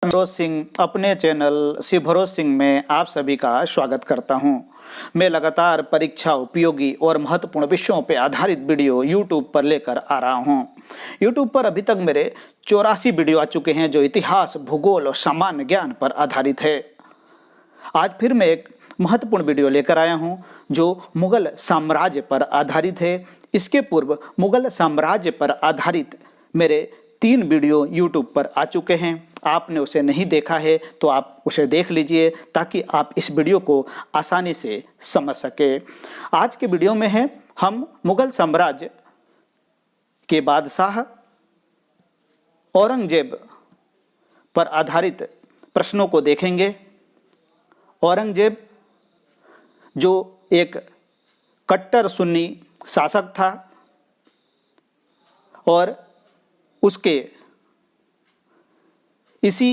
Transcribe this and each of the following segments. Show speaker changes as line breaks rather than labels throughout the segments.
भरोस सिंह अपने चैनल श्री भरोस सिंह में आप सभी का स्वागत करता हूं। मैं लगातार परीक्षा उपयोगी और महत्वपूर्ण विषयों पर आधारित वीडियो YouTube पर लेकर आ रहा हूं। YouTube पर अभी तक मेरे 84 वीडियो आ चुके हैं जो इतिहास, भूगोल और सामान्य ज्ञान पर आधारित है। आज फिर मैं एक महत्वपूर्ण वीडियो लेकर आया हूं जो मुगल साम्राज्य पर आधारित है। इसके पूर्व मुगल साम्राज्य पर आधारित मेरे 3 वीडियो YouTube पर आ चुके हैं। आपने उसे नहीं देखा है तो आप उसे देख लीजिए ताकि आप इस वीडियो को आसानी से समझ सके। आज के वीडियो में है हम मुगल साम्राज्य के बादशाह औरंगजेब पर आधारित प्रश्नों को देखेंगे। औरंगजेब जो एक कट्टर सुन्नी शासक था और उसके इसी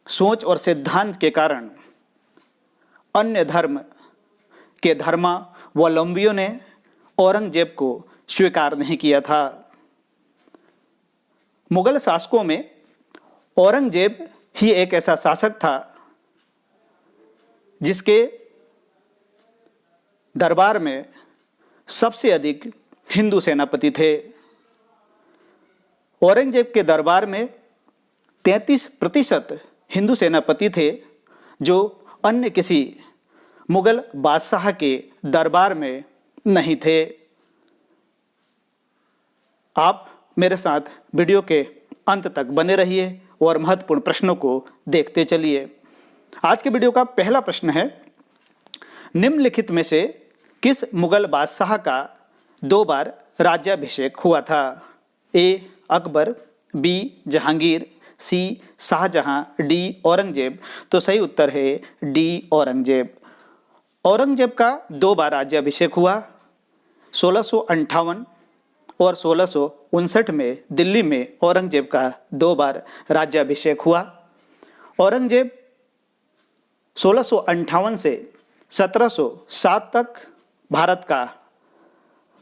सोच और सिद्धांत के कारण अन्य धर्म के धर्मावलंबियों ने औरंगजेब को स्वीकार नहीं किया था। मुगल शासकों में औरंगजेब ही एक ऐसा शासक था जिसके दरबार में सबसे अधिक हिंदू सेनापति थे। औरंगजेब के दरबार में 33% हिंदू सेनापति थे जो अन्य किसी मुगल बादशाह के दरबार में नहीं थे। आप मेरे साथ वीडियो के अंत तक बने रहिए और महत्वपूर्ण प्रश्नों को देखते चलिए। आज के वीडियो का पहला प्रश्न है, निम्नलिखित में से किस मुगल बादशाह का 2 बार राज्याभिषेक हुआ था? ए अकबर, बी जहांगीर, सी शाहजहां, डी औरंगजेब। तो सही उत्तर है डी औरंगजेब। औरंगजेब का 2 बार राज्याभिषेक हुआ। 1658 और 1659 में दिल्ली में औरंगजेब का 2 बार राज्याभिषेक हुआ। औरंगजेब 1658 से 1707 तक भारत का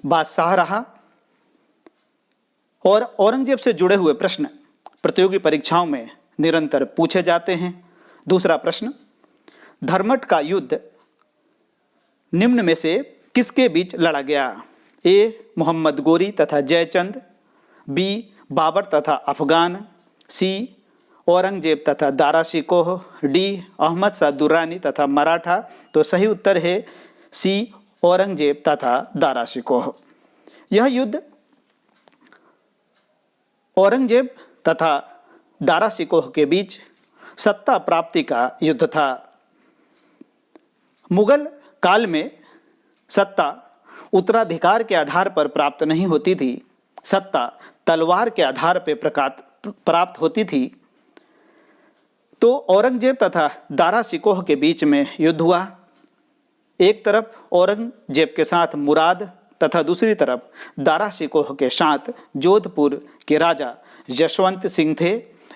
बादशाह रहा। और औरंगजेब से जुड़े हुए प्रश्न प्रतियोगी परीक्षाओं में निरंतर पूछे जाते हैं। दूसरा प्रश्न, धर्मट का युद्ध निम्न में से किसके बीच लड़ा गया? ए मोहम्मद गोरी तथा जयचंद, बी बाबर तथा अफगान, सी औरंगजेब तथा दारा शिकोह, डी अहमद शाह दुर्रानी तथा मराठा। तो सही उत्तर है सी औरंगजेब तथा दारा शिकोह। यह युद्ध औरंगजेब तथा दारा शिकोह के बीच सत्ता प्राप्ति का युद्ध था। मुगल काल में सत्ता उत्तराधिकार के आधार पर प्राप्त नहीं होती थी, सत्ता तलवार के आधार पर प्राप्त होती थी। तो औरंगजेब तथा दारा शिकोह के बीच में युद्ध हुआ। एक तरफ औरंगजेब के साथ मुराद तथा दूसरी तरफ दारा शिकोह के साथ जोधपुर के राजा यशवंत सिंह थे।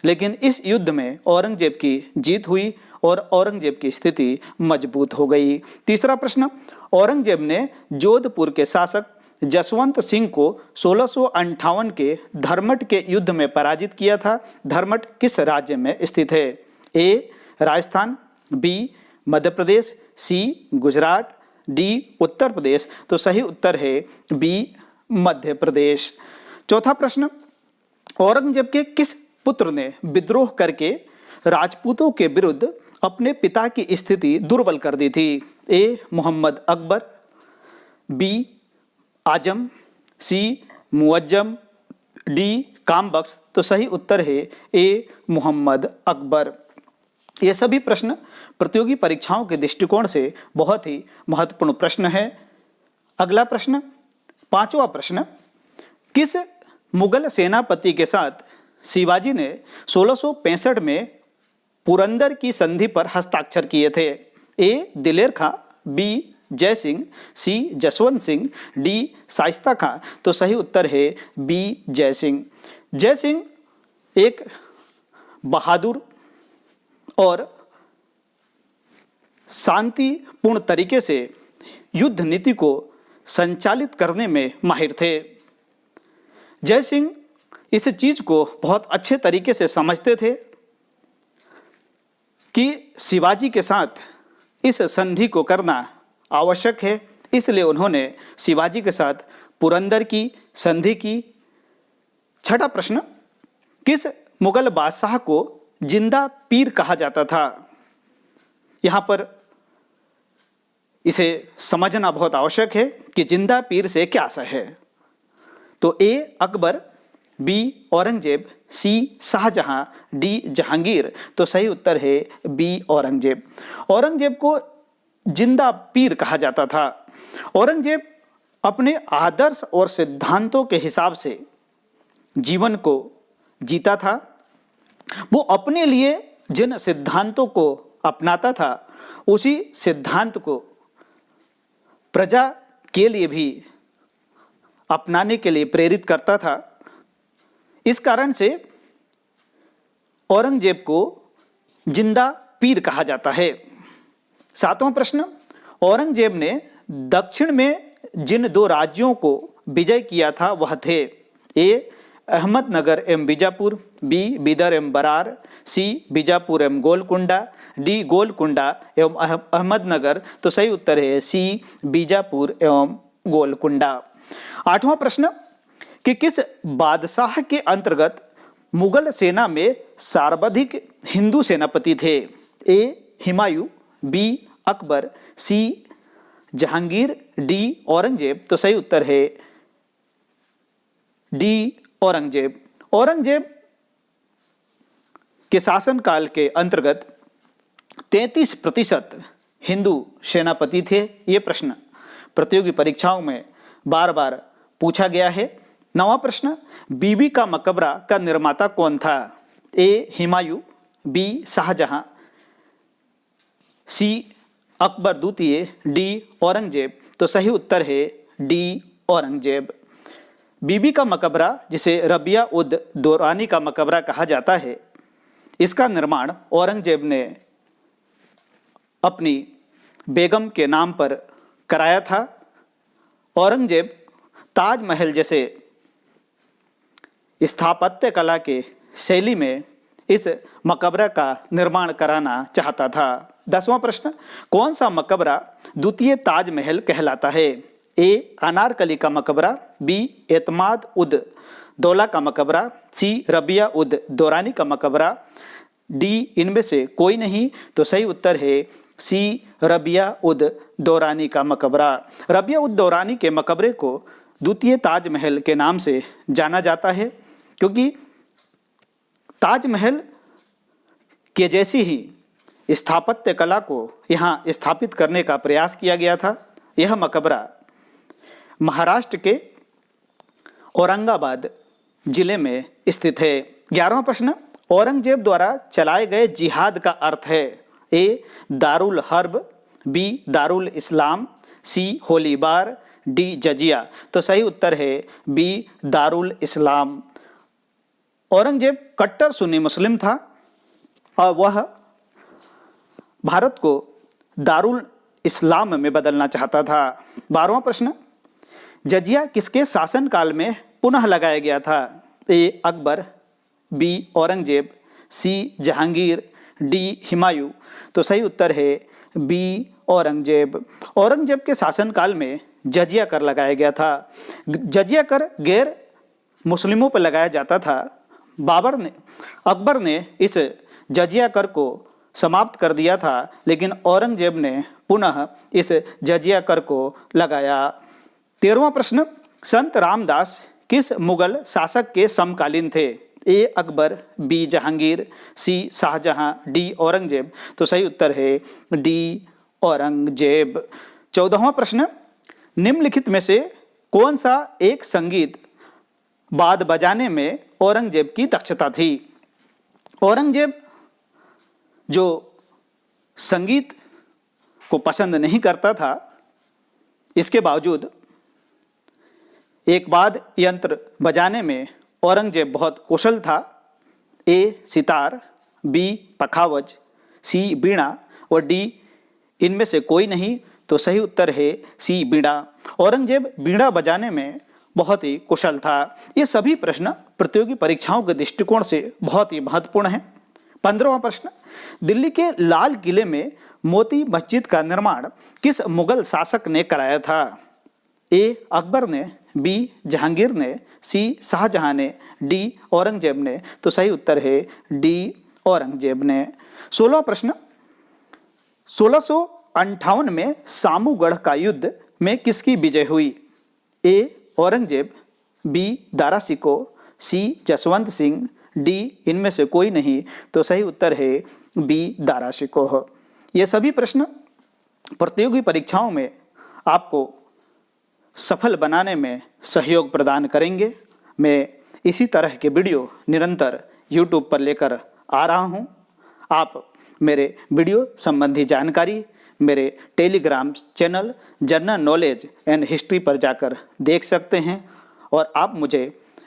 लेकिन इस युद्ध में औरंगजेब की जीत हुई और औरंगजेब की स्थिति मजबूत हो गई। तीसरा प्रश्न, औरंगजेब ने जोधपुर के शासक जसवंत सिंह को 1658 के धर्मट के युद्ध में पराजित किया था। धर्मट किस राज्य में स्थित है? ए राजस्थान, बी मध्य प्रदेश, सी गुजरात, डी उत्तर प्रदेश। तो सही उत्तर है बी मध्य प्रदेश। चौथा प्रश्न, औरंगजेब के किस पुत्र ने विद्रोह करके राजपूतों के विरुद्ध अपने पिता की स्थिति दुर्बल कर दी थी? ए मोहम्मद अकबर, बी आजम, सी मुअज्जम, डी कामबख्श। तो सही उत्तर है ए मोहम्मद अकबर। ये सभी प्रश्न प्रतियोगी परीक्षाओं के दृष्टिकोण से बहुत ही महत्वपूर्ण प्रश्न है। अगला प्रश्न, 5वां प्रश्न, किस मुगल सेनापति के साथ शिवाजी ने 1665 में पुरंदर की संधि पर हस्ताक्षर किए थे? ए दिलेर खां, बी जय सिंह, सी जसवंत सिंह, डी शाइस्ता खां। तो सही उत्तर है बी जय सिंह। जय सिंह एक बहादुर और शांतिपूर्ण तरीके से युद्ध नीति को संचालित करने में माहिर थे। जय सिंह इस चीज़ को बहुत अच्छे तरीके से समझते थे कि शिवाजी के साथ इस संधि को करना आवश्यक है, इसलिए उन्होंने शिवाजी के साथ पुरंदर की संधि की। छठा प्रश्न, किस मुगल बादशाह को जिंदा पीर कहा जाता था? यहाँ पर इसे समझना बहुत आवश्यक है कि जिंदा पीर से क्या आशय है। तो ए अकबर, बी औरंगजेब, सी शाहजहां, डी जहांगीर। तो सही उत्तर है बी औरंगजेब। औरंगजेब को जिंदा पीर कहा जाता था। औरंगजेब अपने आदर्श और सिद्धांतों के हिसाब से जीवन को जीता था। वो अपने लिए जिन सिद्धांतों को अपनाता था उसी सिद्धांत को प्रजा के लिए भी अपनाने के लिए प्रेरित करता था। इस कारण से औरंगजेब को जिंदा पीर कहा जाता है। सातवां प्रश्न, औरंगजेब ने दक्षिण में जिन दो राज्यों को विजय किया था वह थे? ए अहमदनगर एवं बीजापुर, बी बीदर एवं बरार, सी बीजापुर एवं गोलकुंडा, डी गोलकुंडा एवं अहमदनगर। तो सही उत्तर है सी बीजापुर एवं गोलकुंडा। आठवां प्रश्न, कि किस बादशाह के अंतर्गत मुगल सेना में सर्वाधिक हिंदू सेनापति थे? ए हुमायूं, बी अकबर, सी जहांगीर, डी औरंगजेब। तो सही उत्तर है डी औरंगजेब। औरंगजेब के शासनकाल के अंतर्गत 33% हिंदू सेनापति थे। ये प्रश्न प्रतियोगी परीक्षाओं में बार बार पूछा गया है। नवां प्रश्न, बीबी का मकबरा का निर्माता कौन था? ए हुमायूं, बी शाहजहां, सी अकबर द्वितीय, डी औरंगजेब। तो सही उत्तर है डी औरंगजेब। बीबी का मकबरा, जिसे रबिया उद दौरानी का मकबरा कहा जाता है, इसका निर्माण औरंगजेब ने अपनी बेगम के नाम पर कराया था। औरंगजेब ताजमहल जैसे स्थापत्य कला के शैली में इस मकबरा का निर्माण कराना चाहता था। 10वां प्रश्न, कौन सा मकबरा द्वितीय ताजमहल कहलाता है? ए अनारकली का मकबरा, बी एतमाद उद दौला का मकबरा, सी रबिया उद दौरानी का मकबरा, डी इनमें से कोई नहीं। तो सही उत्तर है सी रबिया उद दौरानी का मकबरा। रबिया उद दौरानी के मकबरे को द्वितीय ताजमहल के नाम से जाना जाता है क्योंकि ताजमहल के जैसी ही स्थापत्य कला को यहाँ स्थापित करने का प्रयास किया गया था। यह मकबरा महाराष्ट्र के औरंगाबाद जिले में स्थित है। 11वां प्रश्न, औरंगजेब द्वारा चलाए गए जिहाद का अर्थ है? ए दारुल हर्ब, बी दारुल इस्लाम, सी होलीबार, डी जजिया। तो सही उत्तर है बी दारुल इस्लाम। औरंगजेब कट्टर सुन्नी मुस्लिम था और वह भारत को दारुल इस्लाम में बदलना चाहता था। 12वां प्रश्न, जजिया किसके शासनकाल में पुनः लगाया गया था? ए अकबर, बी औरंगजेब, सी जहांगीर, डी हुमायूं। तो सही उत्तर है बी औरंगजेब। औरंगजेब के शासनकाल में जजिया कर लगाया गया था। जजिया कर गैर मुस्लिमों पर लगाया जाता था। अकबर ने इस जजिया कर को समाप्त कर दिया था, लेकिन औरंगजेब ने पुनः इस जजिया कर को लगाया। 13वां प्रश्न, संत रामदास किस मुगल शासक के समकालीन थे? ए अकबर, बी जहांगीर, सी शाहजहां, डी औरंगजेब। तो सही उत्तर है डी औरंगजेब। 14वां प्रश्न, निम्नलिखित में से कौन सा एक संगीत बाद बजाने में औरंगजेब की दक्षता थी? औरंगजेब जो संगीत को पसंद नहीं करता था, इसके बावजूद एक बाद यंत्र बजाने में औरंगजेब बहुत कुशल था। ए सितार, बी पखावज, सी बीणा और डी इनमें से कोई नहीं। तो सही उत्तर है सी बीणा। औरंगजेब बीणा बजाने में बहुत ही कुशल था। ये सभी प्रश्न प्रतियोगी परीक्षाओं के दृष्टिकोण से बहुत ही महत्वपूर्ण हैं। 15वां प्रश्न, दिल्ली के लाल किले में मोती मस्जिद का निर्माण किस मुगल शासक ने कराया था? ए अकबर ने, बी जहांगीर ने, सी शाहजहां ने, डी औरंगजेब ने। तो सही उत्तर है डी औरंगजेब ने। 16 प्रश्न, 1658 में सामूगढ़ का युद्ध में किसकी विजय हुई? ए औरंगजेब, बी दारा शिकोह, सी जसवंत सिंह, डी इनमें से कोई नहीं। तो सही उत्तर है बी दारा शिकोह। ये सभी प्रश्न प्रतियोगी परीक्षाओं में आपको सफल बनाने में सहयोग प्रदान करेंगे। मैं इसी तरह के वीडियो निरंतर YouTube पर लेकर आ रहा हूँ। आप मेरे वीडियो संबंधी जानकारी मेरे Telegram channel general knowledge and history पर जाकर देख सकते हैं और आप मुझे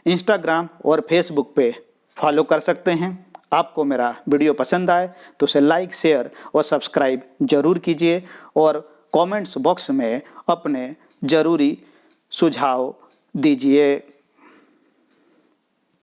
इंस्टाग्राम और फेसबुक पे फॉलो कर सकते हैं। आपको मेरा वीडियो पसंद आए तो उसे लाइक, शेयर और सब्सक्राइब जरूर कीजिए और कमेंट्स बॉक्स में अपने ज़रूरी सुझाव दीजिए।